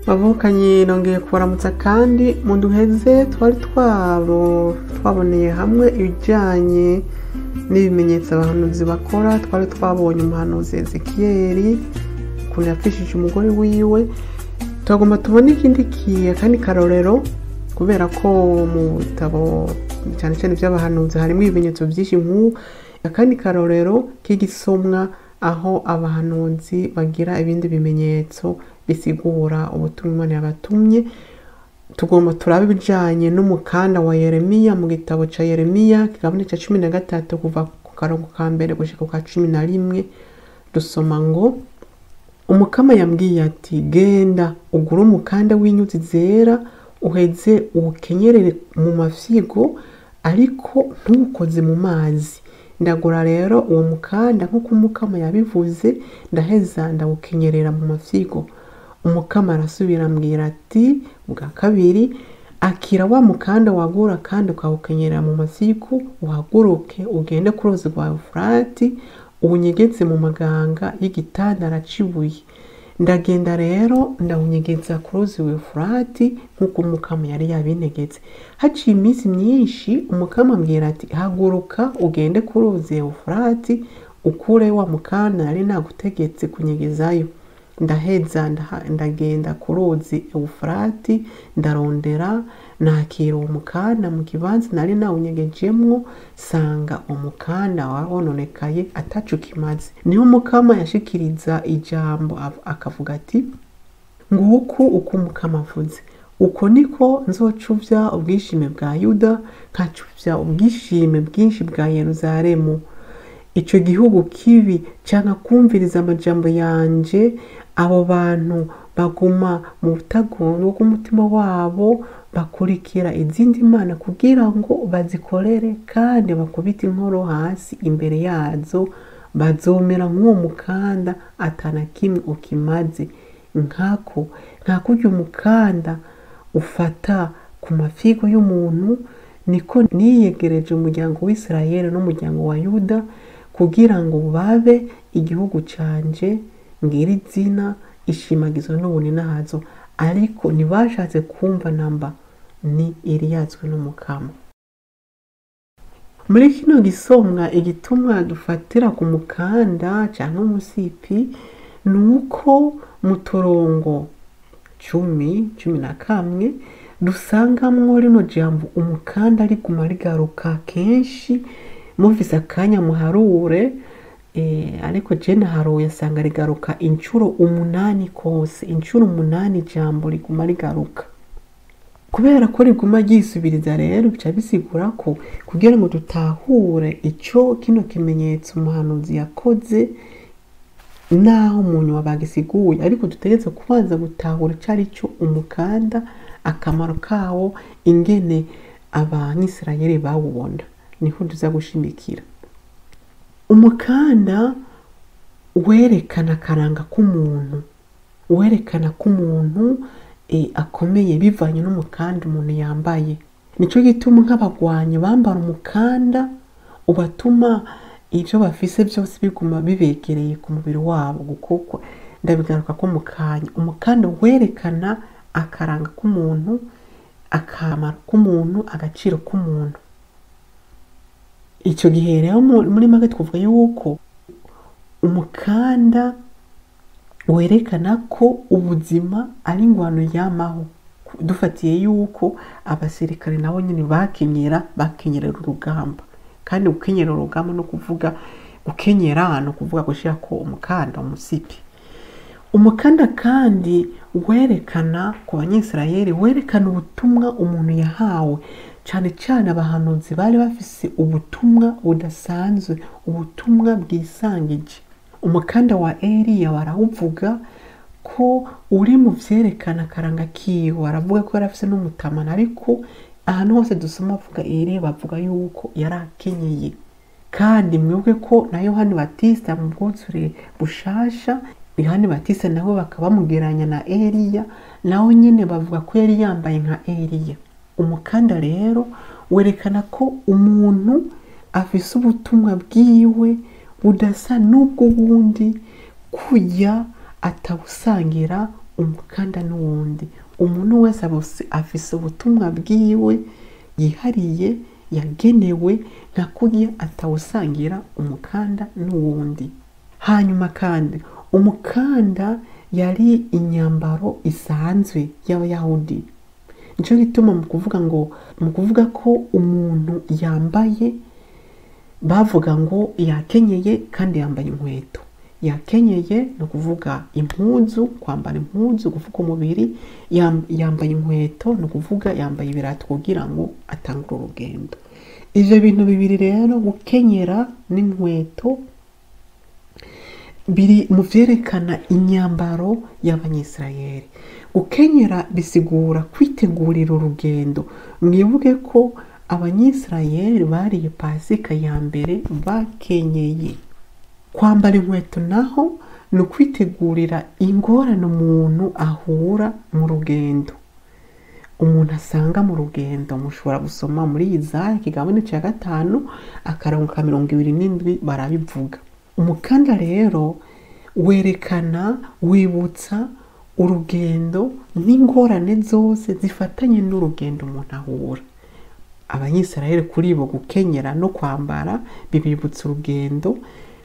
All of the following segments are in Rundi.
Bavukanye nongeye kubaramutsa kandi mu duheze twari twaboneye hamwe ibijyanye n'ibimenyetso abahanuzi bakora. Twari twabonye umuhanuzi Ezekiyeli ukuntu yapfishije umugore wiwe. Tugomba tubone ikindi kandi karorero, kubera ko mu bitabo cyane cyane by'abahanuzi harimo ibimenyetso byinshi akandi karorero k'igisomwa aho abahanuzi bagira ibindi bimenyetso bisigura ubutumwa Imana yabatumye. Tugomba turabe ibijyanye n'umukanda wa Yeremiya mu gitabo cya Yeremiya kigabane cya 13 kuva ku karongo ka mbere gushika ku 11. Dusoma ngo, Umukama yambwiye ati, genda ugure umukanda w'inyuzi zera uheze uwukenyerere mu mafyigo ariko ntukoze mu mazi. Ndagura rero uwo mukanda nk'uko Umukama yabivuze, ndaheza ndawukenyerera mu mafyigo. Umukama arasubira ambwira ati bwa kabiri, akira wa mukanda wagura kandi ukawukenyerera mu mafyigo, uhaguruke ugende ku ruzi rwa Efurati uwunyegeze mu maganga y'igitandara c'ibuye. Ndagenda rero ndawunyegeza ku ruzi wa Efurati nk'uko Umukama yari yabintegetse. Haciye iminsi myinshi Umukama ambwira ati, haguruka ugende ku ruzi wa Efurati ukure wa mukanda nari nagutegetse kunyegezayo. Ndaheza ndagenda ku ruzi Efurati ndarondera, nakira uwo mukanda mu kibanza nari nawunyegejemwo, sanga uwo mukanda wononekaye ataco kimaze. Niho Umukama yashikiriza ijambo akavuga ati, nguku uko Umukama avuze, uko niko nzocuvya ubwishime bwa Yuda, nkacuvya ubwishime bwinshi bwa Yeruzalemu. Ico gihugu kibi canka kumviriza amajambo yanje, abo bantu baguma mu butagondo bw'umutima wabo, bakurikira izindi mana kugira ngo bazikorere kandi bakubita inkoro hasi imbere yazo, bazomera nk'uwo mukanda atana kimwe ukimaze. Nkako urya umukanda ufata ku mafyigo y'umuntu, niko niyegereje umuryango w'Isirayeli n'umuryango wa Yuda kugira ngo babe igihugu canje, ngira izina, ishimagizo n'ubunini hazo, ariko ntibashatse kumva namba ni iriyazwe n'Umukama. Muri kino gisomwa igitumwa dufatira ku mukanda cyangwa umusipi nuko mu turongo 11 dusangamwo rino jambo umukanda riguma rigaruka kenshi. Muvise akanya muharure, ariko jene haruye sanga rigaruka incuro 8 kose, incuro 8 jambo riguma rigaruka. Kubera ko riguma ryisubiriza rero bica bisigura ko kugira ngo dutahure ico kino kimenyetso umuhanuzi yakoze, naho umuntu wabagisiguye, ariko dutegetse kubanza gutahura cari cyo umukanda, akamaro kawo, ingene abanyisirayeli bawubona. Niho duza gushimikira. Umukanda werekana karanga k'umuntu, werekana ko umuntu akomeye bivanye n'umukanda umuntu yambaye. Nico gituma nk'abagwanyi bambara umukanda ubatuma ivyo bafise byose biguma bibegereye ku mubiri wabo. Kuko ndabigaruka ko umukanda werekana akaranga k'umuntu, akamaro k'umuntu, agaciro k'umuntu. Ico gihe rero muri make twavuga yuko umukanda werekana ko ubuzima ari ingwano yamaho, dufatiye yuko abasirikare nabo nyine bakenyera urugamba. Kandi gukenyera urugamba no kuvuga gukenyera no kuvuga gushira ko umukanda umusipi. Umukanda kandi werekana ku banyisirayeli, werekana ubutumwa umuntu yahawe. Cyane cyane abahanuzi bari bafise ubutumwa budasanzwe, ubutumwa bwisangije. Umukanda wa Eliya barawuvuga ko uri mu vyerekana karanga kiwe, baravuga ko yarafise n'umutamana, ariko ahantu hose dusoma avuga Eliya bavuga yuko yarakenyeye. Kandi mwibuke ko na Yohani Batista mu bwuzure bushasha, Yohani Batista nawe bakabamugeranya na Eliya, nawe nyene bavuga ko yari yambaye nka Eliya. Umukanda rero werekana ko umuntu afise ubutumwa bwiwe budasa n'ubwo wundi, kujya atabusangira umukanda n'uwundi. Umuntu wese afise ubutumwa bwiwe yihariye yagenewe, nta kurya atawusangira umukanda n'uwundi. Hanyuma kandi umukanda yari inyambaro isanzwe y'abayahudi. Nico gituma mu kuvuga ko umuntu yambaye, bavuga ngo yakenyeye kandi yambaye inkweto. Yakenyeye ni ukuvuga impuzu, kwambara impuzu kuvuga umubiri, yambaye inkweto ni ukuvuga yambaye ibirato kugira ngo atangure urugendo. Ivyo bintu bibiri rero, gukenyera n'inkweto, biri mu vyerekana inyambaro y'abanyisirayeli. Gukenyera bisigura kwitegurira urugendo. Mwibuke ko abanyisirayeli bariye Pasika ya mbere bakenyeye. Kwambara inkweto naho ni ukwitegurira ingorane umuntu ahura mu rugendo. Umuntu asanga mu rugendo, mushobora gusoma muri Yesaya ikigabane ca 5 akarongo ka 27 barabivuga. Umukanda rero werekana, wibutsa urugendo n'ingorane zose zifatanye n'urugendo umuntu ahura. Abanyisirayeli kuri bo gukenyera no kwambara bibibutsa urugendo.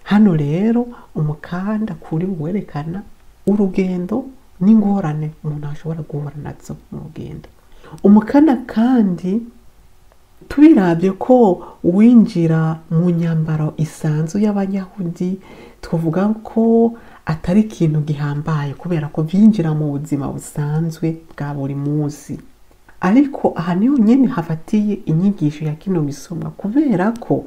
Hano rero umukanda kuri bo werekana urugendo n'ingorane umuntu ashobora guhura nazo mu rugendo. Umukanda kandi tubiravye ko winjira mu nyambaro isanzwe y'abayahudi, twavuga ko atari ikintu gihambaye kubera ko vyinjira mu buzima busanzwe bwa buri munsi. Ariko aha niho nyene hafatiye inyigisho ya kino gisomwa, kubera ko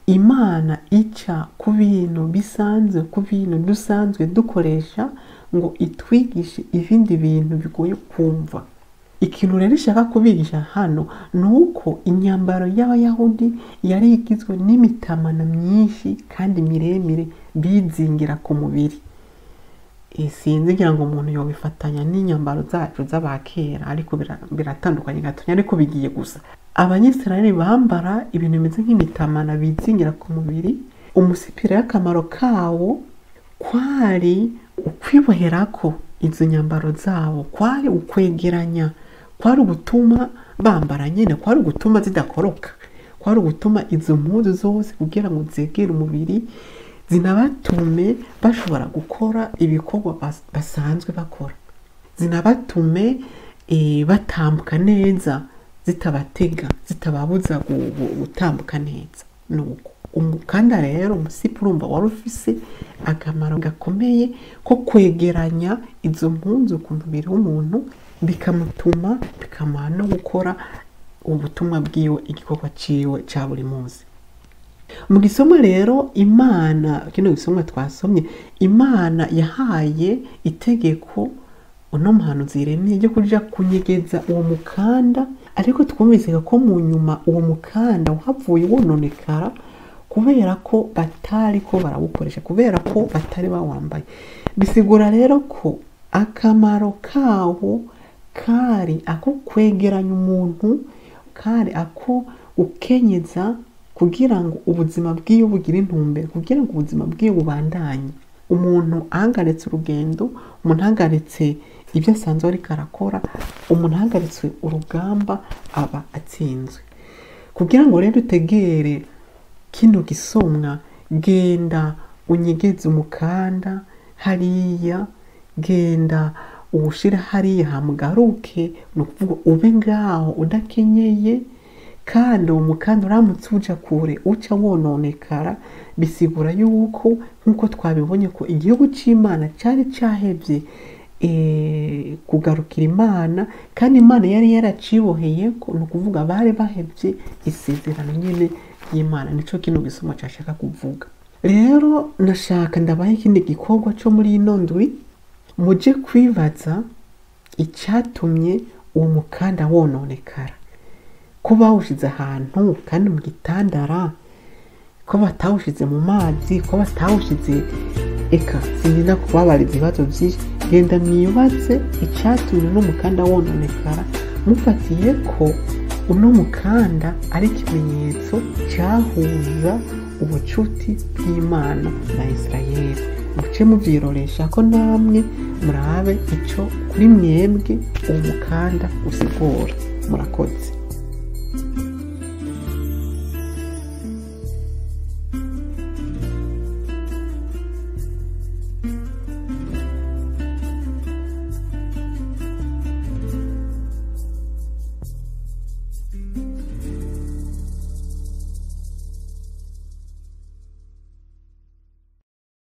Imana ica ku bintu bisanzwe, ku bintu dusanzwe dukoresha ngo itwigishe ibindi bintu bigoye kumva. Ikintu rero ishaka kubigisha hano nuko inyambaro y'abayahudi yari igizwe n'imitamana myinshi kandi miremire bizingira ku mubiri. Sinzi ngira ngo umuntu yobifatanya n'inyambaro zacu z'abakera, ariko biratandukanye gatonya, ariko bigiye gusa. Abanyisirayeli bambara ibintu bimeze nk'imitamana bizingira ku mubiri. Umusipira y'akamaro kawo kwari ukwiboherako izo nyambaro zabo, kwari ukwegeranya, kwari ugutuma bambara nyene, kwari ugutuma zidakoroka, kwari ugutuma izo mpuzu zose kugira ngo zegere umubiri, zinabatume bashobora gukora ibikorwa basanzwe bakora, zinabatume batambuka neza, zitabatega, zitababuza gutambuka neza. Nuko umukanda rero, umusipi urumva wari ufise akamaro gakomeye ko kwegeranya izo mpunzu ku mubiri w'umuntu, bikamutuma bikamuha no gukora ubutumwa bwiwe, igikorwa ciwe ca buri munsi. Mu gisomwa rero Imana, kino gisomwa twasomye, Imana yahaye itegeko uno muhanuzi Yeremiya ryo kuja kunyegeza uwo mukanda, ariko twumvise ko mu nyuma uwo mukanda wahavuye wononekara kubera ko batari ko barawukoresha, kubera ko batari bawambaye. Bisigura rero ko akamaro kawo kari ako kwegeranya umuntu, kari ako gukenyeza kugira ngo ubuzima bwiwe bugire intumbero, kugira ngo ubuzima bwiwe bubandanye. Umuntu ahagaritse urugendo, umuntu ahagaritse ibyo asanzwe ariko arakora, umuntu ahagaritse urugamba aba atsinzwe. Kugira ngo rero utegere kino gisomwa, genda unyegeze umukanda hariya, genda uwushira hariya hamugaruke, ni ukuvuga ube ngaho udakenyeye, kandi uwo mukanda uramutse uja kure uca wononekara. Bisigura yuko nk'uko twabibonye ko igihugu c'Imana cari cahevye kugarukira Imana, kandi Imana yari yaraciboheye ko, ni ukuvuga bari bahevye isezerano nyene y'Imana. Nico kino gisoma cashaka kuvuga. Rero nashaka ndabaye ikindi gikorwa co muri ino ndwi, muje kwibaza icatumye uwo mukanda wononekara. Ko bawushize ahantu kandi mu gitandara, ko batawushize mu mazi, ko batawushize, eka sinida kubabariza ibibazo vyinshi. Genda mwibaze icatumye uno mukanda wononekara, mufatiye ko uno mukanda ari ikimenyetso cahuza ubucuti bw'Imana na Isirayeli. muce muvyiroresha ko namwe murabe ico kuri mwebwe uwo mukanda usigura. Murakoze.